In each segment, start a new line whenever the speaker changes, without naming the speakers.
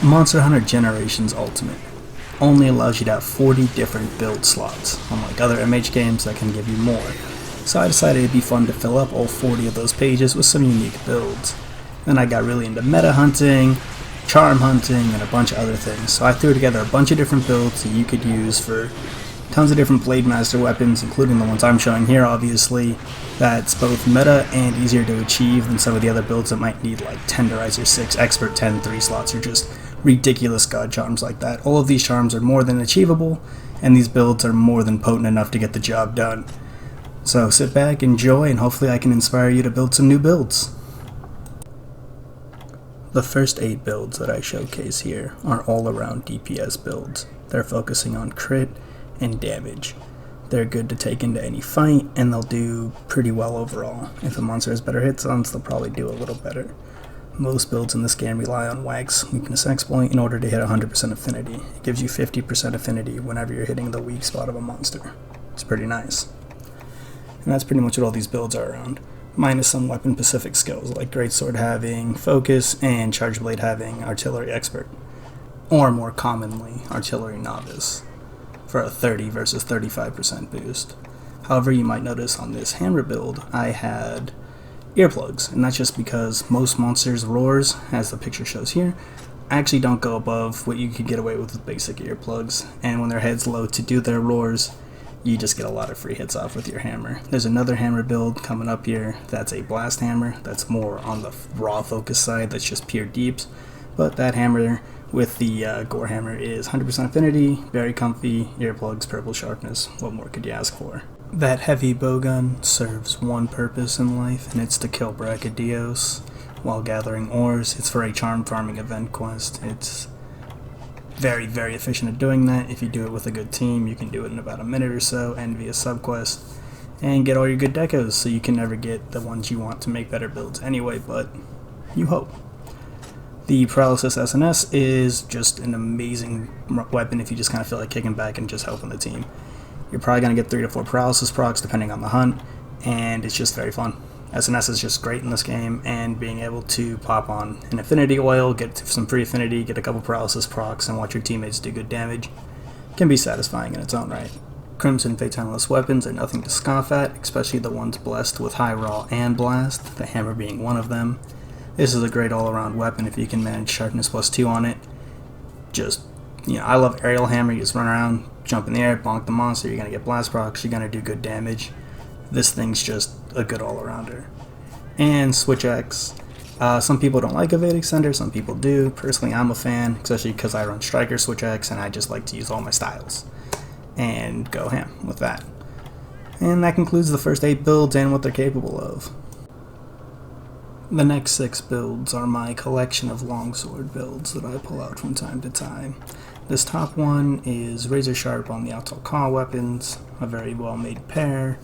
Monster Hunter Generations Ultimate only allows you to have 40 different build slots, unlike other MH games that can give you more. So I decided it'd be fun to fill up all 40 of those pages with some unique builds. Then I got really into meta hunting, charm hunting, and a bunch of other things. So I threw together a bunch of different builds that you could use for tons of different Blade Master weapons, including the ones I'm showing here, obviously. That's both meta and easier to achieve than some of the other builds that might need like Tenderizer 6, Expert 10, 3 slots, or just ridiculous god charms like that. All of these charms are more than achievable, and these builds are more than potent enough to get the job done. So sit back, enjoy, and hopefully I can inspire you to build some new builds. The first 8 builds that I showcase here are all around DPS builds. They're focusing on crit and damage. They're good to take into any fight, and they'll do pretty well overall. If a monster has better hit zones, they'll probably do a little better. Most builds in this game rely on Wag's weakness exploit in order to hit 100% affinity. It gives you 50% affinity whenever you're hitting the weak spot of a monster. It's pretty nice. And that's pretty much what all these builds are around, minus some weapon-specific skills like greatsword having focus and charge blade having artillery expert, or more commonly artillery novice, for a 30 versus 35% boost. However, you might notice on this hammer build I had earplugs, and that's just because most monsters' roars, as the picture shows here, actually don't go above what you could get away with basic earplugs, and when their heads load to do their roars, you just get a lot of free hits off with your hammer. There's another hammer build coming up here that's a blast hammer that's more on the raw focus side, that's just pure deeps, but that hammer with the gore hammer is 100% affinity, very comfy, earplugs, purple sharpness. What more could you ask for? That heavy bowgun serves one purpose in life, and it's to kill Brachydios while gathering ores. It's for a charm farming event quest. It's very, very efficient at doing that. If you do it with a good team, you can do it in about a minute or so, and via subquest, and get all your good decos, so you can never get the ones you want to make better builds anyway, but you hope. The Paralysis SNS is just an amazing weapon if you just kind of feel like kicking back and just helping the team. You're probably going to get 3 to 4 paralysis procs depending on the hunt, and it's just very fun. SNS is just great in this game, and being able to pop on an affinity oil, get some free affinity, get a couple paralysis procs, and watch your teammates do good damage can be satisfying in its own right. Crimson Fatalis weapons are nothing to scoff at, especially the ones blessed with high raw and blast, the hammer being one of them. This is a great all-around weapon if you can manage sharpness +2 on it. Just, I love aerial hammer. You just run around, jump in the air, bonk the monster, you're going to get blast procs, you're going to do good damage. This thing's just a good all-arounder. And Switch X. Some people don't like Evade Extender, some people do. Personally, I'm a fan, especially because I run Striker Switch X, and I just like to use all my styles and go ham with that. And that concludes the first 8 builds and what they're capable of. The next 6 builds are my collection of longsword builds that I pull out from time to time. This top one is razor sharp on the Altal Caw weapons, a very well made pair,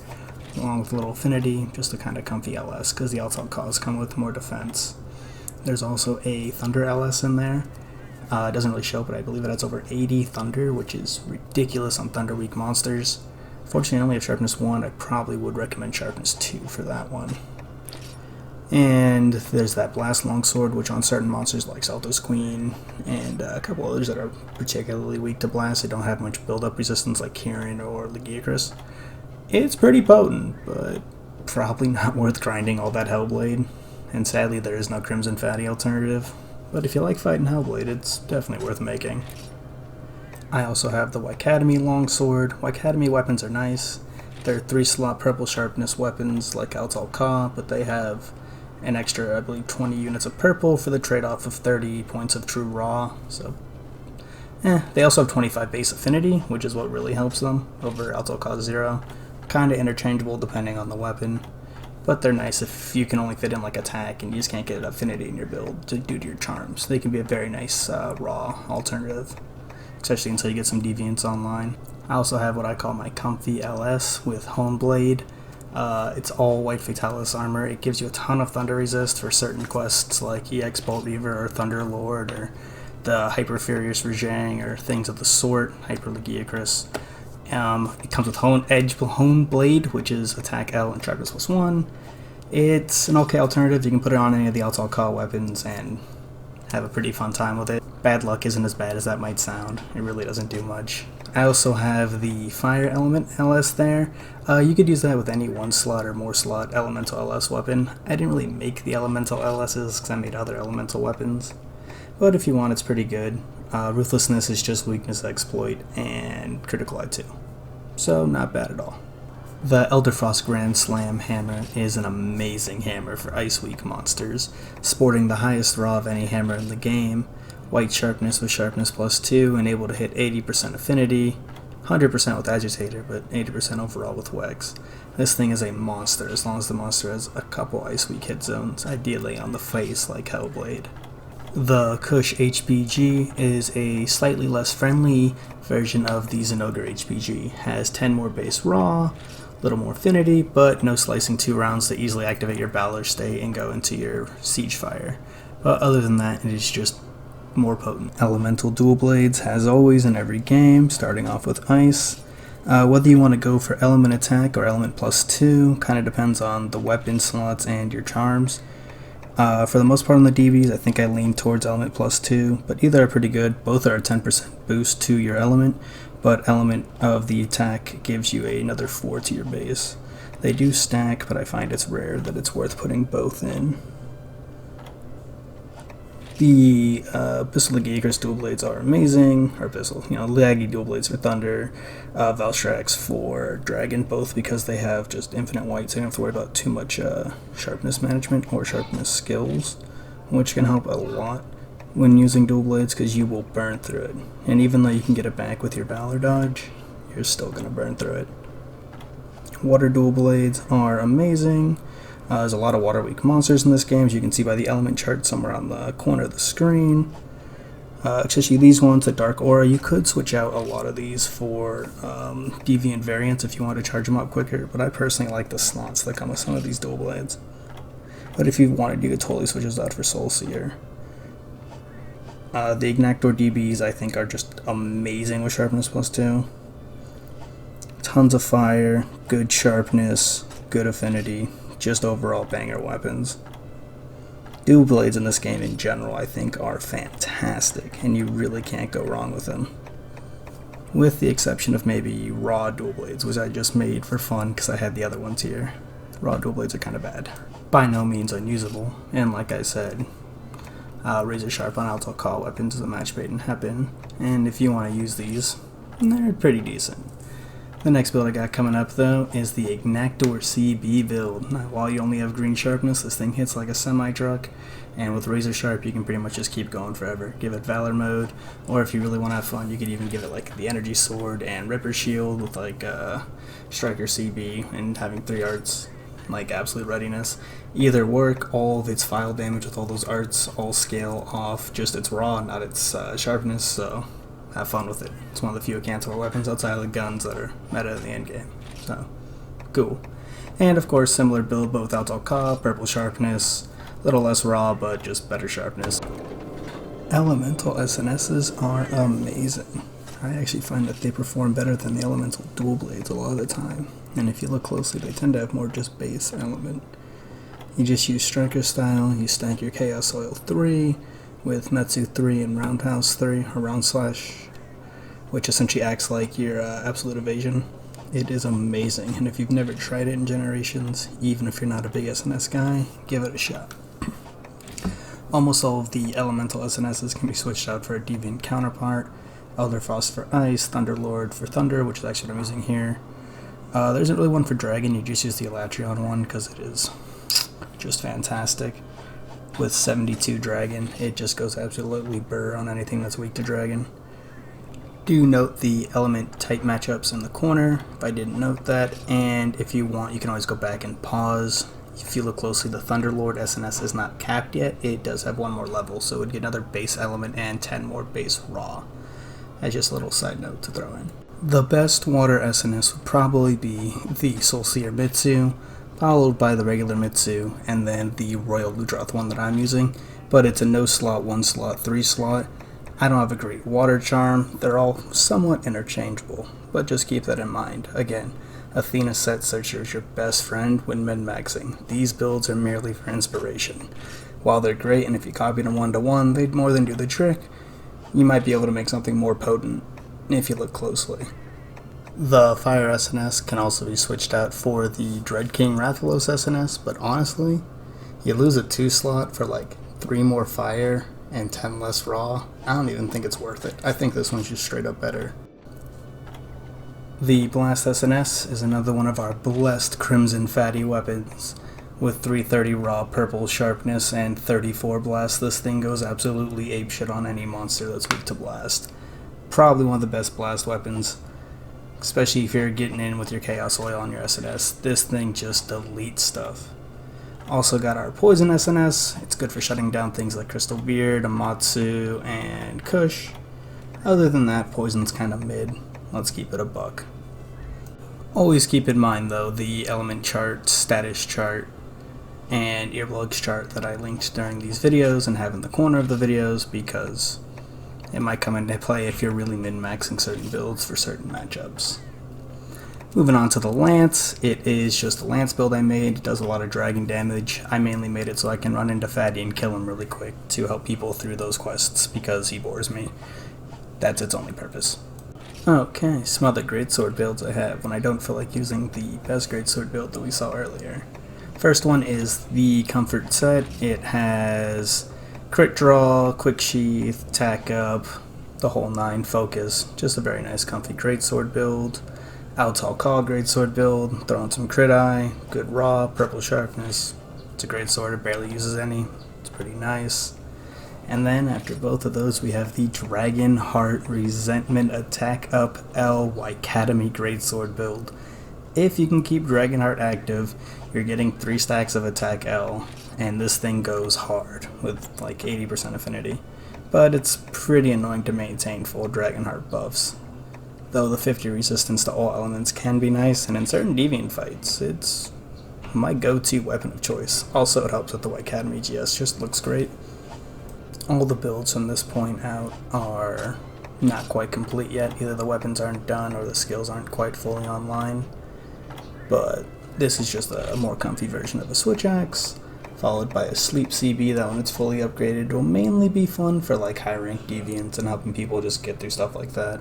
along with a little affinity, just a kind of comfy LS, because the Altal Caws come with more defense. There's also a Thunder LS in there. It doesn't really show, but I believe it has over 80 Thunder, which is ridiculous on Thunder weak monsters. Fortunately, I only have Sharpness 1, I probably would recommend Sharpness 2 for that one. And there's that Blast Longsword, which on certain monsters like Saltos Queen and a couple others that are particularly weak to Blast, they don't have much build-up resistance like Kirin or Legiacris. It's pretty potent, but probably not worth grinding all that Hellblade. And sadly, there is no Crimson Fatty alternative. But if you like fighting Hellblade, it's definitely worth making. I also have the Wycademy Longsword. Wycademy weapons are nice. They're 3-slot purple sharpness weapons like Altal Caw, but they have an extra, I believe, 20 units of purple for the trade-off of 30 points of true raw, so they also have 25 base affinity, which is what really helps them over Altal Caw 0. Kinda interchangeable depending on the weapon, but they're nice if you can only fit in like attack and you just can't get affinity in your build to do to your charms. They can be a very nice raw alternative, especially until you get some deviants online. I also have what I call my comfy LS with Hone Blade. It's all white Fatalis armor. It gives you a ton of thunder resist for certain quests like EX Bolt Reaver or Thunder Lord or the Hyper Furious Rajang or things of the sort, Hyper Legiacris. It comes with Hone Blade, which is attack L and sharpness +1. It's an okay alternative. You can put it on any of the Altal Caw weapons and have a pretty fun time with it. Bad luck isn't as bad as that might sound. It really doesn't do much. I also have the Fire Element LS there. You could use that with any 1 slot or more slot Elemental LS weapon. I didn't really make the Elemental LSs because I made other Elemental weapons. But if you want, it's pretty good. Ruthlessness is just Weakness Exploit and Critical Eye 2. So not bad at all. The Elderfrost Grand Slam hammer is an amazing hammer for Ice Weak monsters, sporting the highest raw of any hammer in the game. White sharpness with sharpness +2 and able to hit 80% affinity, 100% with agitator, but 80% overall with Wex. This thing is a monster as long as the monster has a couple Ice Weak hit zones, ideally on the face like Hellblade. The Kush HPG is a slightly less friendly version of the Zinogre HPG. Has 10 more base raw, little more affinity, but no slicing 2 rounds to easily activate your Valor state and go into your Siege Fire. But other than that, it is just more potent. Elemental dual blades, as always in every game, starting off with ice. Whether you want to go for element attack or element +2 kind of depends on the weapon slots and your charms. For the most part on the DBs, I think I lean towards element +2, but either are pretty good. Both are a 10% boost to your element, but element of the attack gives you another 4 to your base. They do stack, but I find it's rare that it's worth putting both in. The Abyssal Gigas dual blades are amazing, or Abyssal, Laggy dual blades for Thunder, Valstrax for Dragon, both because they have just infinite white, so you don't have to worry about too much sharpness management or sharpness skills, which can help a lot when using dual blades because you will burn through it. And even though you can get it back with your Valor dodge, you're still going to burn through it. Water dual blades are amazing. There's a lot of water weak monsters in this game, as you can see by the element chart somewhere on the corner of the screen. Especially these ones, the Dark Aura, you could switch out a lot of these for deviant variants if you want to charge them up quicker, but I personally like the slots that come with some of these dual blades. But if you wanted, you could totally switch those out for Soul Seer. The Ignactor DBs I think are just amazing with sharpness +2. Tons of fire, good sharpness, good affinity. Just overall banger weapons. Dual blades in this game in general I think are fantastic, and you really can't go wrong with them. With the exception of maybe raw dual blades, which I just made for fun because I had the other ones here. Raw dual blades are kind of bad. By no means unusable, and like I said, razor sharp on Alto Call weapons is a match made in heaven, and if you want to use these, they're pretty decent. The next build I got coming up though is the Ignactor CB build. Now, while you only have green sharpness, this thing hits like a semi-truck, and with razor sharp you can pretty much just keep going forever. Give it Valor mode, or if you really want to have fun, you could even give it like the Energy Sword and Ripper Shield with like Striker CB and having 3 arts, like Absolute Readiness. Either work, all of its file damage with all those arts all scale off just its raw, not its sharpness, so have fun with it. It's one of the few cancel weapons outside of the guns that are meta in the endgame. So, cool. And of course, similar build but without Alka, purple sharpness, a little less raw but just better sharpness. Elemental SNSs are amazing. I actually find that they perform better than the elemental dual blades a lot of the time. And if you look closely, they tend to have more just base element. You just use Striker style, you stack your Chaos Oil 3, with Metsu 3 and Roundhouse 3, or Round Slash, which essentially acts like your Absolute Evasion. It is amazing, and if you've never tried it in Generations, even if you're not a big SNS guy, give it a shot. Almost all of the elemental SNSs can be switched out for a deviant counterpart. Elderfrost for Ice, Thunderlord for Thunder, which is actually what I'm using here. There isn't really one for Dragon, you just use the Elatrion one because it is just fantastic. With 72 Dragon, it just goes absolutely burr on anything that's weak to Dragon. Do note the element type matchups in the corner, if I didn't note that, and if you want, you can always go back and pause. If you look closely, the Thunderlord SNS is not capped yet. It does have 1 more level, so it would get another base element and 10 more base raw. That's just a little side note to throw in. The best water SNS would probably be the Soul Seer Mitsu, followed by the regular Mitsu, and then the Royal Ludroth one that I'm using, but it's a no slot, 1 slot, 3 slot. I don't have a great water charm. They're all somewhat interchangeable, but just keep that in mind. Again, Athena Set Searcher is your best friend when min-maxing. These builds are merely for inspiration. While they're great, and if you copied them 1-to-1, they'd more than do the trick, you might be able to make something more potent if you look closely. The Fire SNS can also be switched out for the Dread King Rathalos SNS, but honestly, you lose a 2 slot for like 3 more fire and 10 less raw. I don't even think it's worth it. I think this one's just straight up better. The Blast SNS is another one of our blessed Crimson Fatty weapons. With 330 raw purple sharpness and 34 blast, this thing goes absolutely apeshit on any monster that's weak to blast. Probably one of the best blast weapons, especially if you're getting in with your Chaos Oil on your SNS. This thing just deletes stuff. Also got our Poison SNS. It's good for shutting down things like Crystal Beard, Amatsu, and Kush. Other than that, Poison's kinda mid. Let's keep it a buck. Always keep in mind though the element chart, status chart, and earplugs chart that I linked during these videos and have in the corner of the videos, because it might come into play if you're really min-maxing certain builds for certain matchups. Moving on to the Lance, it is just a Lance build I made. It does a lot of dragon damage. I mainly made it so I can run into Fatty and kill him really quick to help people through those quests because he bores me. That's its only purpose. Okay, some other greatsword builds I have when I don't feel like using the best greatsword build that we saw earlier. First one is the Comfort set. It has crit draw, quick sheath, tack up, the whole 9, focus. Just a very nice comfy greatsword build. Outal Call greatsword build, throw in some crit eye, good raw, purple sharpness. It's a greatsword, it barely uses any. It's pretty nice. And then after both of those we have the Dragon Heart Resentment Attack Up L Wycademy greatsword build. If you can keep Dragonheart active, you're getting 3 stacks of attack L, and this thing goes hard with like 80% affinity. But it's pretty annoying to maintain full Dragonheart buffs. Though the 50 resistance to all elements can be nice, and in certain Deviant fights, it's my go-to weapon of choice. Also it helps with the Wycademy GS, just looks great. All the builds from this point out are not quite complete yet. Either the weapons aren't done or the skills aren't quite fully online. But this is just a more comfy version of a Switch Axe, followed by a Sleep CB that when it's fully upgraded will mainly be fun for like high rank deviants and helping people just get through stuff like that.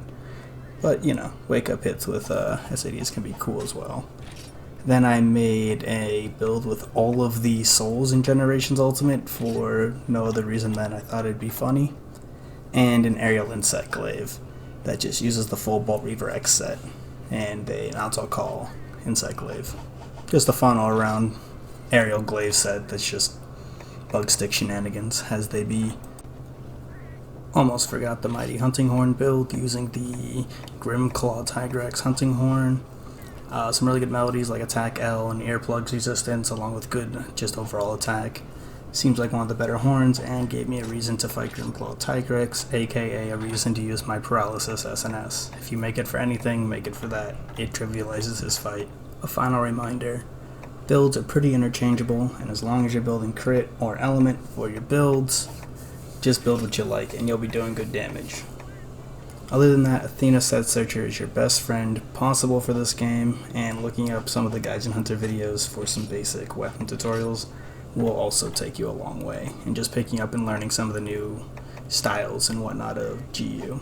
But you know, wake up hits with SADs can be cool as well. Then I made a build with all of the souls in Generations Ultimate for no other reason than I thought it'd be funny. And an Aerial Insect Glaive that just uses the full Bolt Reaver X set and an Outal Call Insect Glaive. Just a fun all-around aerial glaive set that's just bug stick shenanigans as they be. Almost forgot the Mighty Hunting Horn build using the Grimclaw Tigrex Hunting Horn. Some really good melodies like attack L and earplugs resistance along with good just overall attack. Seems like one of the better horns and gave me a reason to fight Grimclaw Tigrex, aka a reason to use my Paralysis SNS. If you make it for anything, make it for that. It trivializes his fight. A final reminder, builds are pretty interchangeable, and as long as you're building crit or element for your builds, just build what you like and you'll be doing good damage. Other than that, Athena Set Searcher is your best friend possible for this game, and looking up some of the Gaijin Hunter videos for some basic weapon tutorials will also take you a long way, and just picking up and learning some of the new styles and whatnot of GU.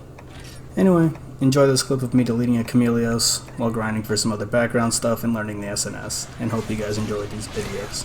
Anyway, enjoy this clip of me deleting a Chameleos while grinding for some other background stuff and learning the SNS, and hope you guys enjoyed these videos.